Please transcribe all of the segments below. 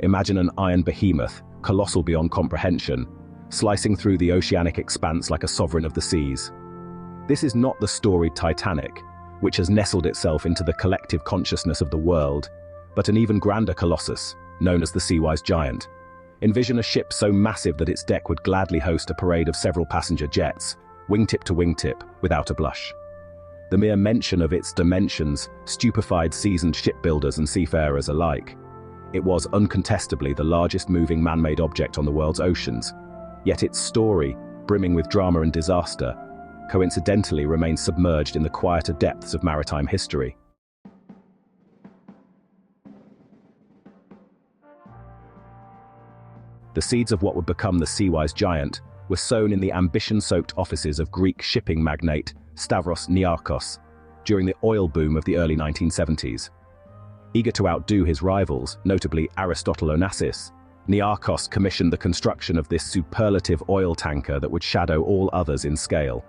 Imagine an iron behemoth, colossal beyond comprehension, slicing through the oceanic expanse like a sovereign of the seas. This is not the storied Titanic, which has nestled itself into the collective consciousness of the world, but an even grander colossus, known as the Seawise Giant. Envision a ship so massive that its deck would gladly host a parade of several passenger jets, wingtip to wingtip, without a blush. The mere mention of its dimensions stupefied seasoned shipbuilders and seafarers alike. It was uncontestably the largest moving man-made object on the world's oceans, yet its story, brimming with drama and disaster, coincidentally remains submerged in the quieter depths of maritime history. The seeds of what would become the Seawise Giant were sown in the ambition-soaked offices of Greek shipping magnate Stavros Niarchos during the oil boom of the early 1970s. Eager to outdo his rivals, notably Aristotle Onassis, Niarchos commissioned the construction of this superlative oil tanker that would shadow all others in scale.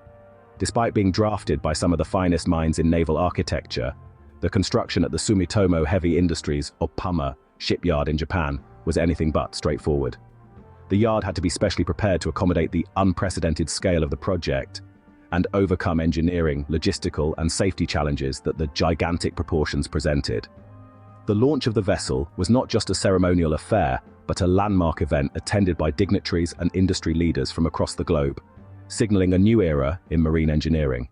Despite being drafted by some of the finest minds in naval architecture, the construction at the Sumitomo Heavy Industries Oppama shipyard in Japan was anything but straightforward. The yard had to be specially prepared to accommodate the unprecedented scale of the project and overcome engineering, logistical, and safety challenges that the gigantic proportions presented. The launch of the vessel was not just a ceremonial affair, but a landmark event attended by dignitaries and industry leaders from across the globe, signaling a new era in marine engineering.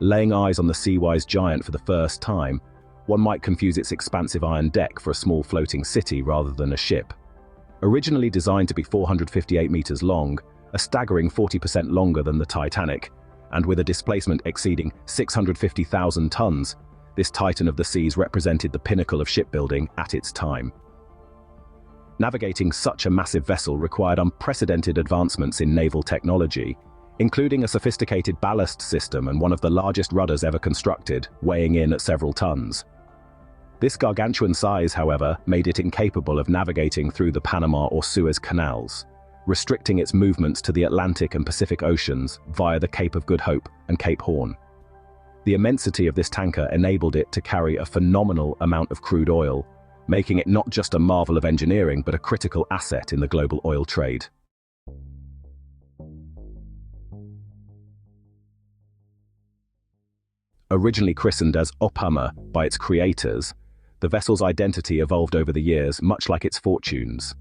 Laying eyes on the Seawise Giant for the first time, one might confuse its expansive iron deck for a small floating city rather than a ship. Originally designed to be 458 meters long, a staggering 40% longer than the Titanic, and with a displacement exceeding 650,000 tons, this titan of the seas represented the pinnacle of shipbuilding at its time. Navigating such a massive vessel required unprecedented advancements in naval technology, including a sophisticated ballast system and one of the largest rudders ever constructed, weighing in at several tons. This gargantuan size, however, made it incapable of navigating through the Panama or Suez canals, restricting its movements to the Atlantic and Pacific Oceans via the Cape of Good Hope and Cape Horn. The immensity of this tanker enabled it to carry a phenomenal amount of crude oil, making it not just a marvel of engineering but a critical asset in the global oil trade. Originally christened as Oppama by its creators, the vessel's identity evolved over the years, much like its fortunes.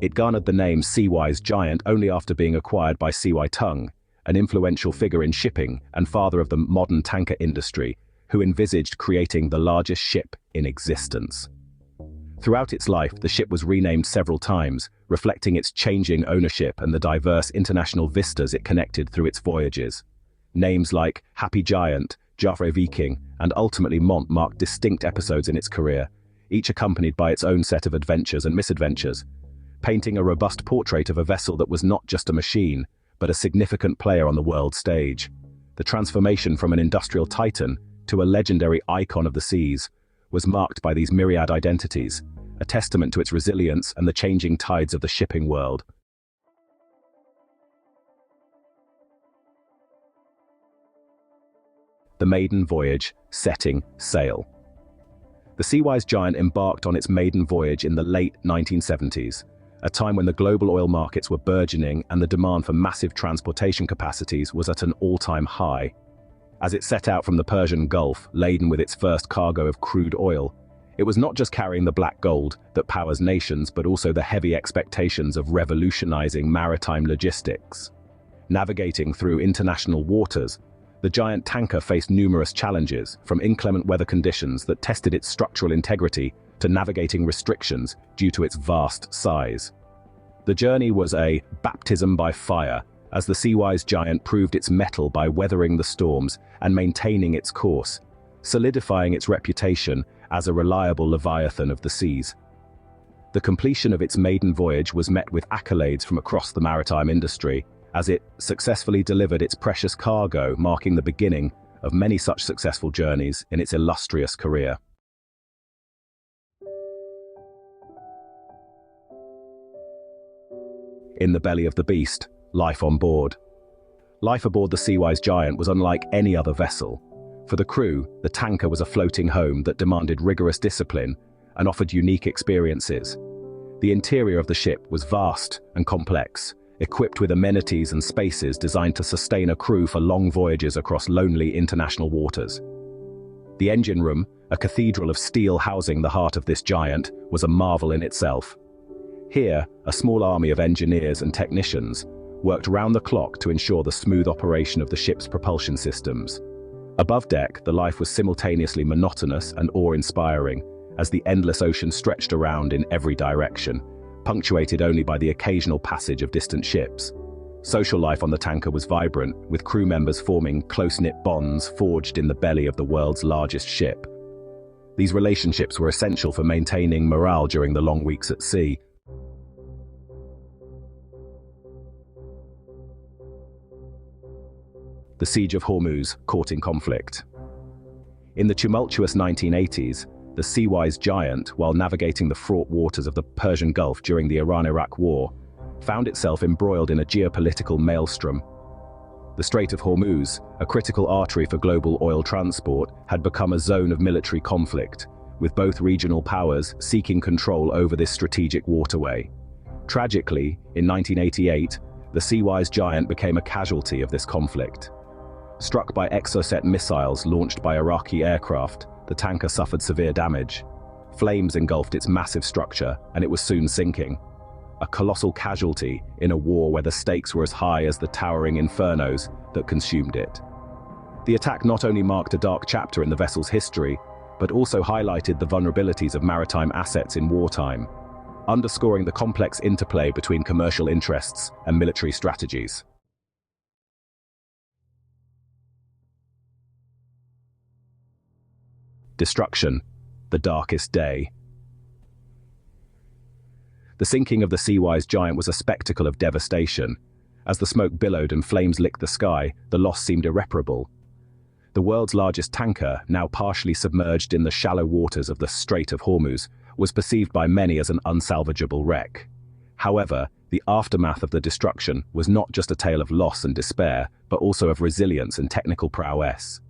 It garnered the name Seawise Giant only after being acquired by Seawise Tung, an influential figure in shipping and father of the modern tanker industry, who envisaged creating the largest ship in existence. Throughout its life, the ship was renamed several times, reflecting its changing ownership and the diverse international vistas it connected through its voyages. Names like Happy Giant, Jafre Viking, and ultimately Mont marked distinct episodes in its career, each accompanied by its own set of adventures and misadventures, painting a robust portrait of a vessel that was not just a machine, but a significant player on the world stage. The transformation from an industrial titan to a legendary icon of the seas was marked by these myriad identities, a testament to its resilience and the changing tides of the shipping world. The Maiden Voyage, setting sail. The Seawise Giant embarked on its maiden voyage in the late 1970s, a time when the global oil markets were burgeoning and the demand for massive transportation capacities was at an all-time high. As it set out from the Persian Gulf, laden with its first cargo of crude oil, it was not just carrying the black gold that powers nations, but also the heavy expectations of revolutionizing maritime logistics. Navigating through international waters, the giant tanker faced numerous challenges, from inclement weather conditions that tested its structural integrity to navigating restrictions due to its vast size. The journey was a baptism by fire, as the Seawise Giant proved its mettle by weathering the storms and maintaining its course, solidifying its reputation as a reliable leviathan of the seas. The completion of its maiden voyage was met with accolades from across the maritime industry, as it successfully delivered its precious cargo, marking the beginning of many such successful journeys in its illustrious career. In the belly of the beast, life on board. Life aboard the Seawise Giant was unlike any other vessel. For the crew, the tanker was a floating home that demanded rigorous discipline and offered unique experiences. The interior of the ship was vast and complex, equipped with amenities and spaces designed to sustain a crew for long voyages across lonely international waters. The engine room, a cathedral of steel housing the heart of this giant, was a marvel in itself. Here, a small army of engineers and technicians worked round the clock to ensure the smooth operation of the ship's propulsion systems. Above deck, the life was simultaneously monotonous and awe-inspiring, as the endless ocean stretched around in every direction, punctuated only by the occasional passage of distant ships. Social life on the tanker was vibrant, with crew members forming close-knit bonds forged in the belly of the world's largest ship. These relationships were essential for maintaining morale during the long weeks at sea. The Siege of Hormuz, caught in conflict. In the tumultuous 1980s, the Seawise Giant, while navigating the fraught waters of the Persian Gulf during the Iran-Iraq War, found itself embroiled in a geopolitical maelstrom. The Strait of Hormuz, a critical artery for global oil transport, had become a zone of military conflict, with both regional powers seeking control over this strategic waterway. Tragically, in 1988, the Seawise Giant became a casualty of this conflict. Struck by Exocet missiles launched by Iraqi aircraft, the tanker suffered severe damage. Flames engulfed its massive structure, and it was soon sinking. A colossal casualty in a war where the stakes were as high as the towering infernos that consumed it. The attack not only marked a dark chapter in the vessel's history, but also highlighted the vulnerabilities of maritime assets in wartime, underscoring the complex interplay between commercial interests and military strategies. Destruction, the darkest day. The sinking of the Seawise Giant was a spectacle of devastation. As the smoke billowed and flames licked the sky, the loss seemed irreparable. The world's largest tanker, now partially submerged in the shallow waters of the Strait of Hormuz, was perceived by many as an unsalvageable wreck. However, the aftermath of the destruction was not just a tale of loss and despair, but also of resilience and technical prowess.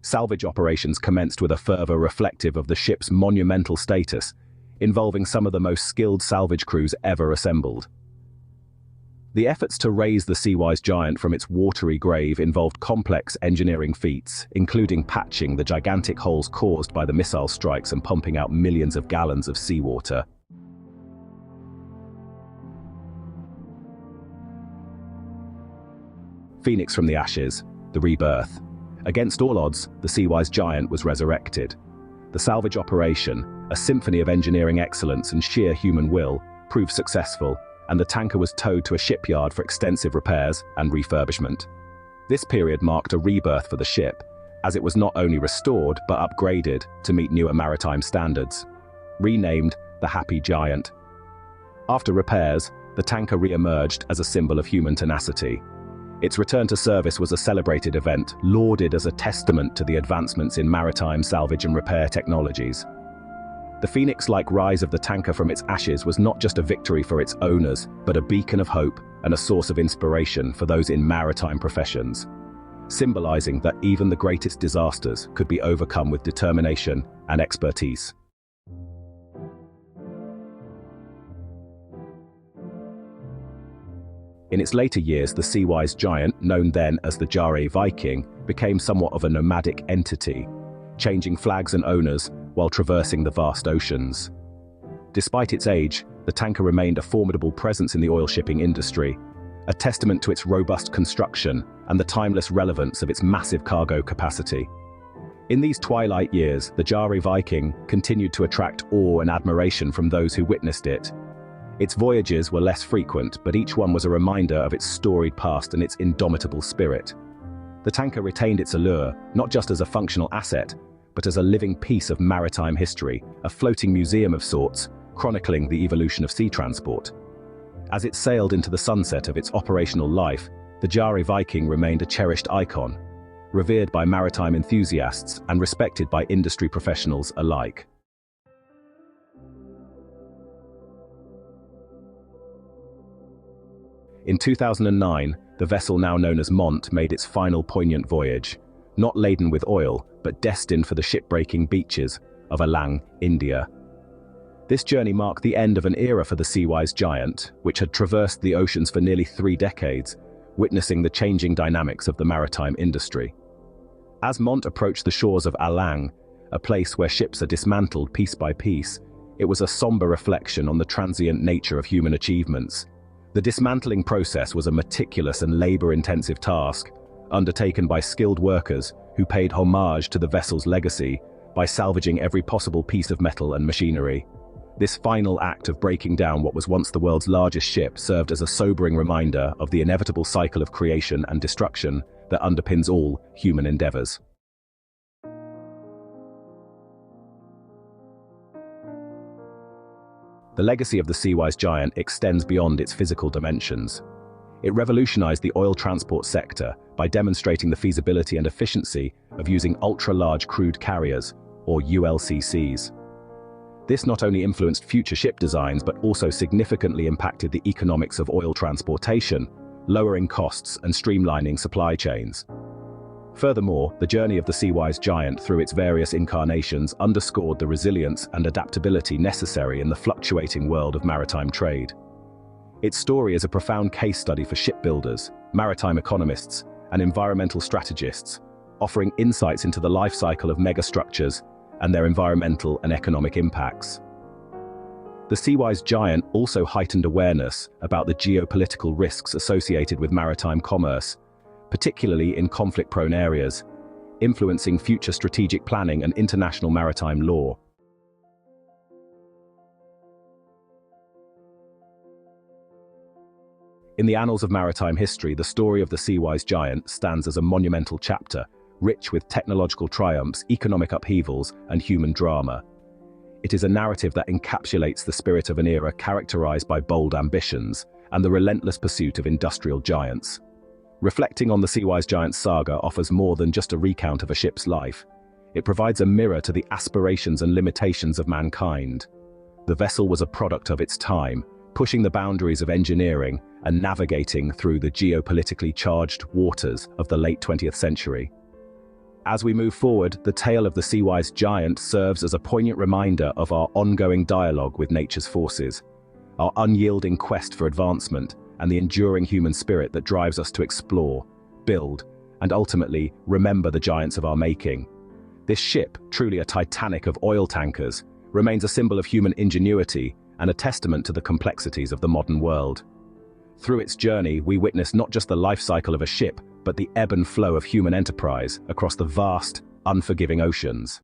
Salvage operations commenced with a fervor reflective of the ship's monumental status, involving some of the most skilled salvage crews ever assembled. The efforts to raise the Seawise Giant from its watery grave involved complex engineering feats, including patching the gigantic holes caused by the missile strikes and pumping out millions of gallons of seawater. Phoenix from the ashes, the rebirth. Against all odds, the Seawise Giant was resurrected. The salvage operation, a symphony of engineering excellence and sheer human will, proved successful, and the tanker was towed to a shipyard for extensive repairs and refurbishment. This period marked a rebirth for the ship, as it was not only restored but upgraded to meet newer maritime standards. Renamed the Happy Giant. After repairs, the tanker re-emerged as a symbol of human tenacity. Its return to service was a celebrated event, lauded as a testament to the advancements in maritime salvage and repair technologies. The phoenix-like rise of the tanker from its ashes was not just a victory for its owners, but a beacon of hope and a source of inspiration for those in maritime professions, symbolizing that even the greatest disasters could be overcome with determination and expertise. In its later years, the Seawise Giant, known then as the Jare Viking, became somewhat of a nomadic entity, changing flags and owners while traversing the vast oceans. Despite its age, the tanker remained a formidable presence in the oil shipping industry, a testament to its robust construction and the timeless relevance of its massive cargo capacity. In these twilight years, the Jare Viking continued to attract awe and admiration from those who witnessed it. Its voyages were less frequent, but each one was a reminder of its storied past and its indomitable spirit. The tanker retained its allure, not just as a functional asset, but as a living piece of maritime history, a floating museum of sorts, chronicling the evolution of sea transport. As it sailed into the sunset of its operational life, the Jare Viking remained a cherished icon, revered by maritime enthusiasts and respected by industry professionals alike. In 2009, the vessel now known as Mont made its final poignant voyage, not laden with oil, but destined for the shipbreaking beaches of Alang, India. This journey marked the end of an era for the Seawise Giant, which had traversed the oceans for nearly 3 decades, witnessing the changing dynamics of the maritime industry. As Mont approached the shores of Alang, a place where ships are dismantled piece by piece, it was a somber reflection on the transient nature of human achievements. The dismantling process was a meticulous and labor-intensive task, undertaken by skilled workers who paid homage to the vessel's legacy by salvaging every possible piece of metal and machinery. This final act of breaking down what was once the world's largest ship served as a sobering reminder of the inevitable cycle of creation and destruction that underpins all human endeavors. The legacy of the Seawise Giant extends beyond its physical dimensions. It revolutionized the oil transport sector by demonstrating the feasibility and efficiency of using ultra-large crude carriers, or ULCCs. This not only influenced future ship designs but also significantly impacted the economics of oil transportation, lowering costs and streamlining supply chains. Furthermore, the journey of the Seawise Giant through its various incarnations underscored the resilience and adaptability necessary in the fluctuating world of maritime trade. Its story is a profound case study for shipbuilders, maritime economists, and environmental strategists, offering insights into the life cycle of megastructures and their environmental and economic impacts. The Seawise Giant also heightened awareness about the geopolitical risks associated with maritime commerce, particularly in conflict-prone areas, influencing future strategic planning and international maritime law. In the annals of maritime history, the story of the Seawise Giant stands as a monumental chapter, rich with technological triumphs, economic upheavals, and human drama. It is a narrative that encapsulates the spirit of an era characterized by bold ambitions and the relentless pursuit of industrial giants. Reflecting on the Seawise Giant saga offers more than just a recount of a ship's life. It provides a mirror to the aspirations and limitations of mankind. The vessel was a product of its time, pushing the boundaries of engineering and navigating through the geopolitically charged waters of the late 20th century. As we move forward, the tale of the Seawise Giant serves as a poignant reminder of our ongoing dialogue with nature's forces, our unyielding quest for advancement, and the enduring human spirit that drives us to explore, build, and ultimately remember the giants of our making. This ship, truly a Titanic of oil tankers, remains a symbol of human ingenuity and a testament to the complexities of the modern world. Through its journey, we witness not just the life cycle of a ship, but the ebb and flow of human enterprise across the vast, unforgiving oceans.